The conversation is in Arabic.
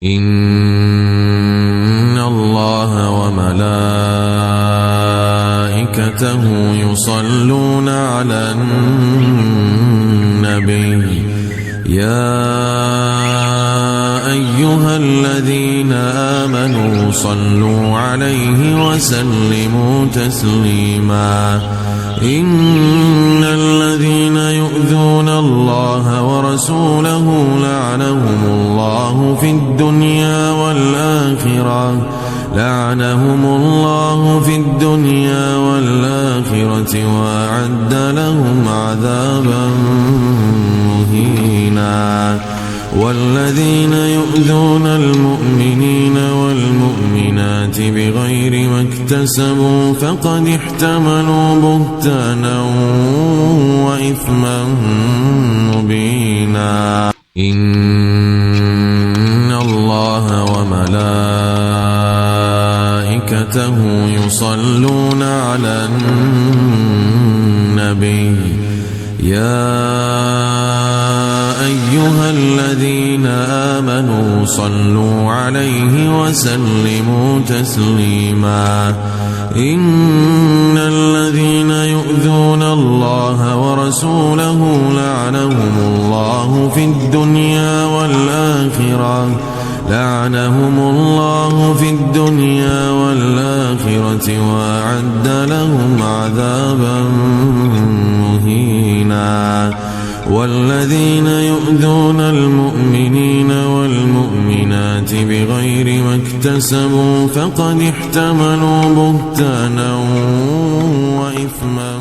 إن الله وملائكته يصلون على النبي يا أيها الذين آمنوا صلوا عليه وسلموا تسليما إن الذين يؤذون الله ورسوله لعنهم الله في الدنيا والآخرة وأعد لهم عذابا مهينا والذين يؤذون المؤمنين والمؤمنات بغير ما اكتسبوا فقد احتملوا بهتانا وإثما مبينا إن الله وملائكته يصلون على النبي يا أيها الذين آمنوا صلوا عليه وسلموا تسليما إن الذين يؤذون الله ورسوله لعنهم الله في الدنيا والآخرة وأعد لهم عذابا مهينا والذين يؤذون المؤمنين والمؤمنات بغير ما اكتسبوا فقد احتملوا بهتانا وإثما